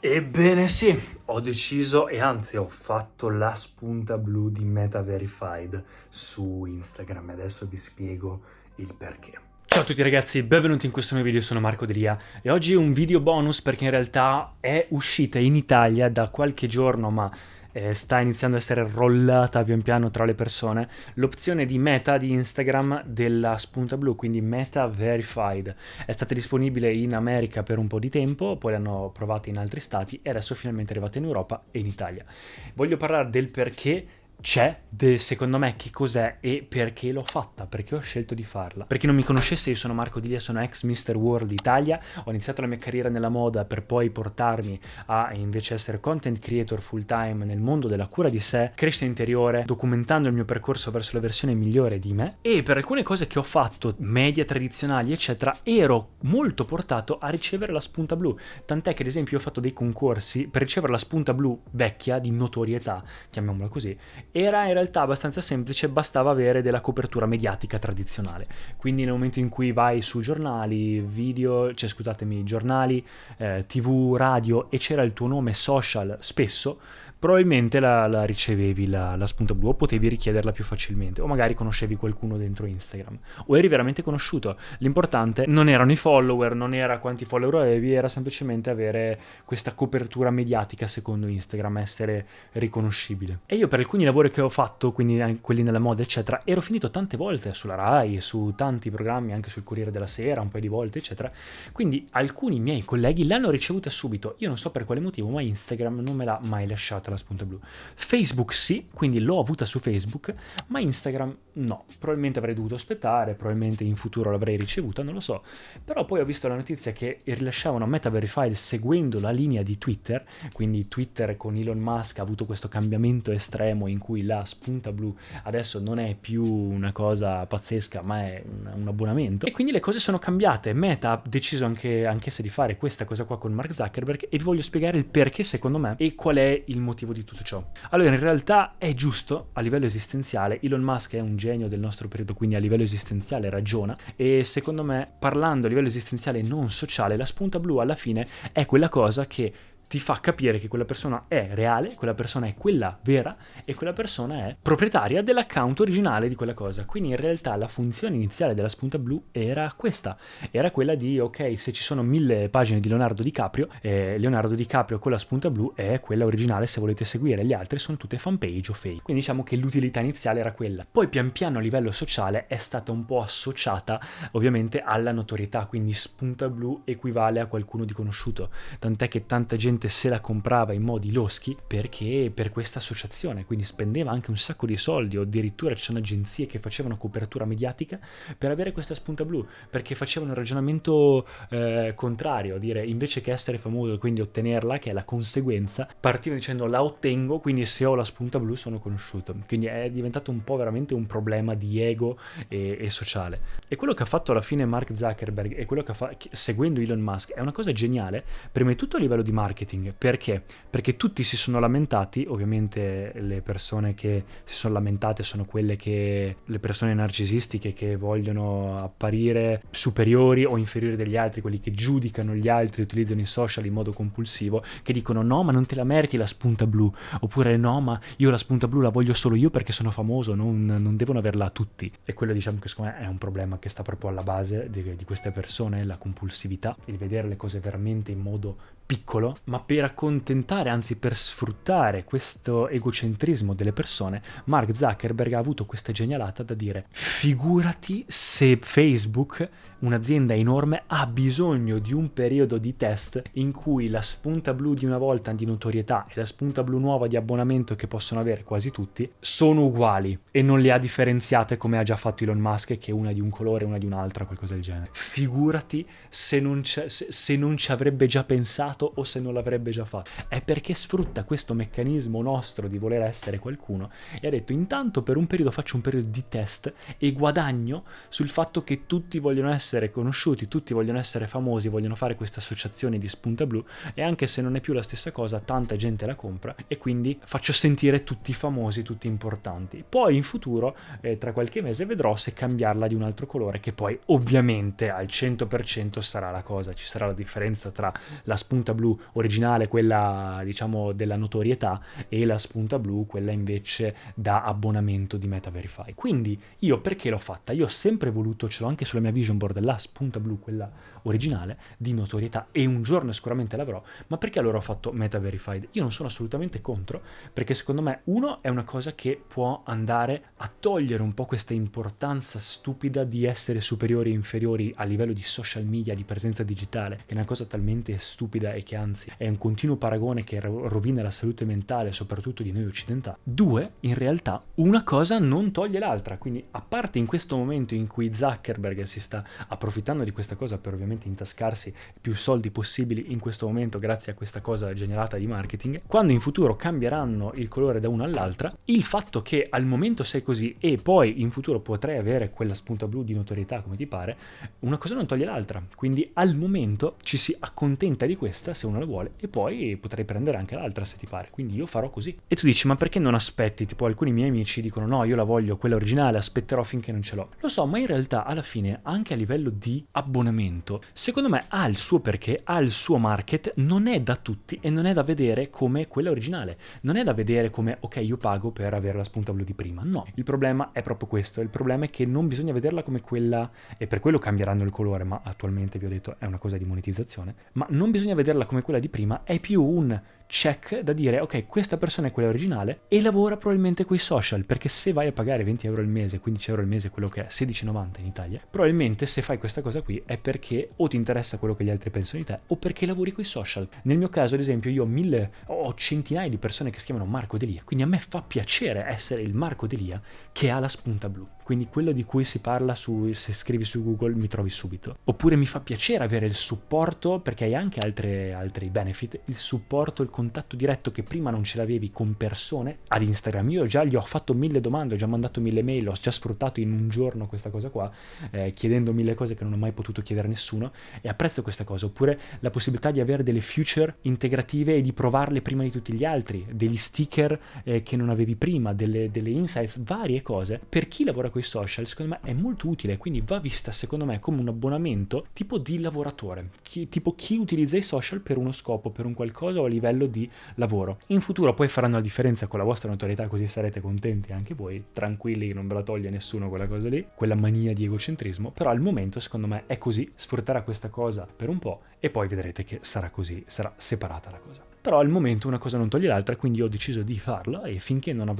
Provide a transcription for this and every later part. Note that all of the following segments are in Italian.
Ebbene sì, ho deciso e anzi ho fatto la spunta blu di Meta Verified su Instagram e adesso vi spiego il perché. Ciao a tutti ragazzi, benvenuti in questo nuovo video, sono Marco Delia e oggi un video bonus perché in realtà è uscita in Italia da qualche giorno ma sta iniziando a essere rollata pian piano tra le persone l'opzione di Meta di Instagram della spunta blu, quindi Meta Verified. È stata disponibile in America per un po' di tempo, poi l'hanno provata in altri stati e adesso è finalmente arrivata in Europa e in Italia. Voglio parlare del perché c'è, secondo me che cos'è e perché l'ho fatta, perché ho scelto di farla. Per chi non mi conoscesse, io sono Marco Diglia, sono ex Mr. World Italia, ho iniziato la mia carriera nella moda per poi portarmi a invece essere content creator full time nel mondo della cura di sé, crescita interiore, documentando il mio percorso verso la versione migliore di me. E per alcune cose che ho fatto, media tradizionali eccetera, ero molto portato a ricevere la spunta blu, tant'è che ad esempio ho fatto dei concorsi per ricevere la spunta blu vecchia di notorietà, chiamiamola così. Era in realtà abbastanza semplice, bastava avere della copertura mediatica tradizionale. Quindi nel momento in cui vai su giornali, video, cioè scusatemi, giornali, TV, radio e c'era il tuo nome social spesso, probabilmente la ricevevi la spunta blu o potevi richiederla più facilmente o magari conoscevi qualcuno dentro Instagram o eri veramente conosciuto. L'importante non erano i follower, non era quanti follower avevi, era semplicemente avere questa copertura mediatica secondo Instagram, essere riconoscibile. E io per alcuni lavori che ho fatto, quindi quelli nella moda eccetera, ero finito tante volte sulla Rai, su tanti programmi, anche sul Corriere della Sera un paio di volte eccetera, quindi alcuni miei colleghi l'hanno ricevuta subito. Io non so per quale motivo, ma Instagram non me l'ha mai lasciata la spunta blu. Facebook sì, quindi l'ho avuta su Facebook, ma Instagram no. Probabilmente avrei dovuto aspettare, probabilmente in futuro l'avrei ricevuta, non lo so. Però poi ho visto la notizia che rilasciavano Meta Verified seguendo la linea di Twitter, quindi Twitter con Elon Musk ha avuto questo cambiamento estremo in cui la spunta blu adesso non è più una cosa pazzesca, ma è un abbonamento. E quindi le cose sono cambiate. Meta ha deciso anch'essa di fare questa cosa qua con Mark Zuckerberg e vi voglio spiegare il perché secondo me e qual è il motivo di tutto ciò. Allora, in realtà è giusto a livello esistenziale, Elon Musk è un genio del nostro periodo, quindi a livello esistenziale ragiona, e secondo me, parlando a livello esistenziale non sociale, la spunta blu alla fine è quella cosa che ti fa capire che quella persona è reale, quella persona è quella vera e quella persona è proprietaria dell'account originale di quella cosa. Quindi in realtà la funzione iniziale della spunta blu era questa, era quella di ok, se ci sono 1000 pagine di Leonardo DiCaprio, Leonardo DiCaprio con la spunta blu è quella originale se volete seguire, le altre sono tutte fanpage o fake. Quindi diciamo che l'utilità iniziale era quella. Poi pian piano a livello sociale è stata un po' associata ovviamente alla notorietà, quindi spunta blu equivale a qualcuno di conosciuto, tant'è che tanta gente se la comprava in modi loschi perché per questa associazione, quindi spendeva anche un sacco di soldi o addirittura ci sono agenzie che facevano copertura mediatica per avere questa spunta blu, perché facevano il ragionamento contrario, dire invece che essere famoso e quindi ottenerla, che è la conseguenza, partivano dicendo la ottengo, quindi se ho la spunta blu sono conosciuto. Quindi è diventato un po' veramente un problema di ego e sociale. E quello che ha fatto alla fine Mark Zuckerberg e quello che fa seguendo Elon Musk è una cosa geniale, prima di tutto a livello di marketing. Perché? Perché tutti si sono lamentati, ovviamente le persone che si sono lamentate sono quelle che, le persone narcisistiche che vogliono apparire superiori o inferiori degli altri, quelli che giudicano gli altri, utilizzano i social in modo compulsivo, che dicono no ma non te la meriti la spunta blu, oppure no ma io la spunta blu la voglio solo io perché sono famoso, non devono averla tutti. E quello diciamo che secondo me è un problema che sta proprio alla base di queste persone, la compulsività, il vedere le cose veramente in modo piccolo, ma per accontentare, anzi per sfruttare questo egocentrismo delle persone, Mark Zuckerberg ha avuto questa genialata da dire figurati se Facebook, un'azienda enorme, ha bisogno di un periodo di test in cui la spunta blu di una volta di notorietà e la spunta blu nuova di abbonamento che possono avere quasi tutti sono uguali e non le ha differenziate come ha già fatto Elon Musk, che una di un colore e una di un'altra, qualcosa del genere. Figurati se non ci avrebbe già pensato o se non l'avrebbe già fatto. È perché sfrutta questo meccanismo nostro di voler essere qualcuno e ha detto intanto per un periodo faccio un periodo di test e guadagno sul fatto che tutti vogliono essere essere conosciuti, tutti vogliono essere famosi, vogliono fare questa associazione di spunta blu, e anche se non è più la stessa cosa, tanta gente la compra e quindi faccio sentire tutti famosi, tutti importanti. Poi in futuro, tra qualche mese, vedrò se cambiarla di un altro colore, che poi ovviamente al 100% sarà la cosa, ci sarà la differenza tra la spunta blu originale, quella diciamo della notorietà, e la spunta blu, quella invece da abbonamento di Meta Verify. Quindi io perché l'ho fatta? Io ho sempre voluto, ce l'ho anche sulla mia vision board, la spunta blu, quella originale, di notorietà, e un giorno sicuramente l'avrò. Ma perché allora ho fatto Meta Verified? Io non sono assolutamente contro, perché secondo me, uno, è una cosa che può andare a togliere un po' questa importanza stupida di essere superiori e inferiori a livello di social media, di presenza digitale, che è una cosa talmente stupida e che anzi è un continuo paragone che rovina la salute mentale, soprattutto di noi occidentali. Due, in realtà una cosa non toglie l'altra, quindi a parte in questo momento in cui Zuckerberg si sta approfittando di questa cosa per ovviamente intascarsi più soldi possibili in questo momento grazie a questa cosa generata di marketing, quando in futuro cambieranno il colore da una all'altra, il fatto che al momento sei così e poi in futuro potrai avere quella spunta blu di notorietà come ti pare, una cosa non toglie l'altra, quindi al momento ci si accontenta di questa se uno la vuole e poi potrai prendere anche l'altra se ti pare, quindi io farò così. E tu dici, ma perché non aspetti? Tipo alcuni miei amici dicono no, io la voglio quella originale, aspetterò finché non ce l'ho. Lo so, ma in realtà alla fine anche a livello di abbonamento secondo me ha il suo perché, ha il suo market, non è da tutti e non è da vedere come quella originale, non è da vedere come ok io pago per avere la spunta blu di prima, no, il problema è proprio questo, il problema è che non bisogna vederla come quella, e per quello cambieranno il colore, ma attualmente vi ho detto è una cosa di monetizzazione, ma non bisogna vederla come quella di prima, è più un check da dire ok, questa persona è quella originale e lavora probabilmente coi social, perché se vai a pagare 20 euro al mese, 15 euro al mese, quello che è 16,90 in Italia, probabilmente se fai questa cosa qui è perché o ti interessa quello che gli altri pensano di te o perché lavori coi social. Nel mio caso ad esempio io ho centinaia di persone che si chiamano Marco Delia, quindi a me fa piacere essere il Marco Delia che ha la spunta blu, quindi quello di cui si parla se scrivi su Google mi trovi subito. Oppure mi fa piacere avere il supporto, perché hai anche altri benefit, il supporto, il contatto diretto che prima non ce l'avevi con persone ad Instagram. Io già gli ho fatto 1000 domande, ho già mandato 1000 mail, ho già sfruttato in un giorno questa cosa qua, chiedendo 1000 cose che non ho mai potuto chiedere a nessuno, e apprezzo questa cosa. Oppure la possibilità di avere delle feature integrative e di provarle prima di tutti gli altri, degli sticker che non avevi prima, delle insights, varie cose. Per chi lavora con i social secondo me è molto utile, quindi va vista secondo me come un abbonamento tipo di lavoratore, tipo chi utilizza i social per uno scopo, per un qualcosa o a livello di lavoro. In futuro poi faranno la differenza con la vostra notorietà, così sarete contenti anche voi, tranquilli, non ve la toglie nessuno quella cosa lì, quella mania di egocentrismo, però al momento secondo me è così, sfrutterà questa cosa per un po' e poi vedrete che sarà così, sarà separata la cosa. Però al momento una cosa non toglie l'altra, quindi ho deciso di farla e finché non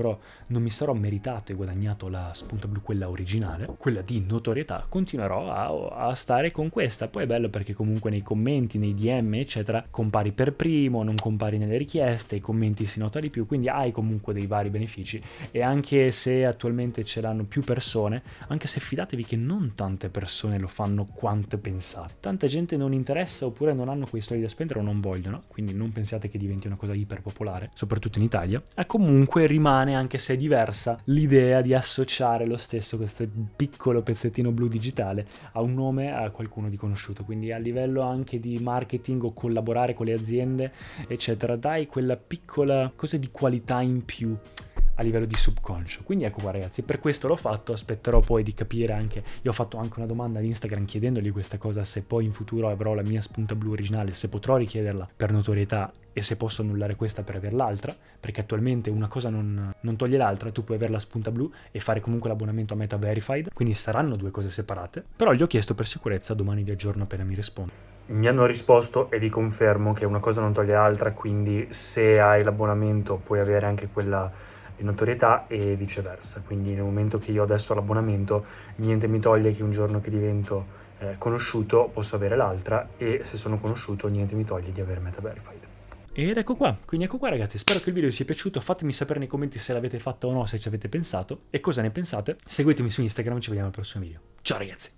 mi sarò meritato e guadagnato la spunta blu, quella originale, quella di notorietà, continuerò a stare con questa. Poi è bello perché comunque nei commenti, nei DM eccetera compari per primo, non compari nelle richieste, i commenti si nota di più, quindi hai comunque dei vari benefici. E anche se attualmente ce l'hanno più persone, anche se fidatevi che non tante persone lo fanno quanto pensate, tanta gente non interessa oppure non hanno quei soldi da spendere o non vogliono, quindi non pensiate che diventi una cosa iper popolare, soprattutto in Italia. E comunque rimane, anche se è diversa, l'idea di associare lo stesso questo piccolo pezzettino blu digitale a un nome, a qualcuno di conosciuto, quindi a livello anche di marketing o collaborare con le aziende eccetera, dai quella piccola cosa di qualità in più a livello di subconscio. Quindi ecco qua ragazzi, per questo l'ho fatto, aspetterò poi di capire anche, io ho fatto anche una domanda ad Instagram chiedendogli questa cosa, se poi in futuro avrò la mia spunta blu originale, se potrò richiederla per notorietà e se posso annullare questa per avere l'altra, perché attualmente una cosa non toglie l'altra, tu puoi avere la spunta blu e fare comunque l'abbonamento a Meta Verified, quindi saranno due cose separate, però gli ho chiesto per sicurezza, domani vi aggiorno appena mi rispondo. Mi hanno risposto e vi confermo che una cosa non toglie l'altra, quindi se hai l'abbonamento puoi avere anche quella di notorietà e viceversa, quindi nel momento che io adesso ho l'abbonamento niente mi toglie che un giorno che divento conosciuto posso avere l'altra, e se sono conosciuto niente mi toglie di avere Meta Verified. Ed ecco qua, quindi ecco qua ragazzi, spero che il video vi sia piaciuto, fatemi sapere nei commenti se l'avete fatta o no, se ci avete pensato e cosa ne pensate, seguitemi su Instagram, ci vediamo al prossimo video. Ciao ragazzi!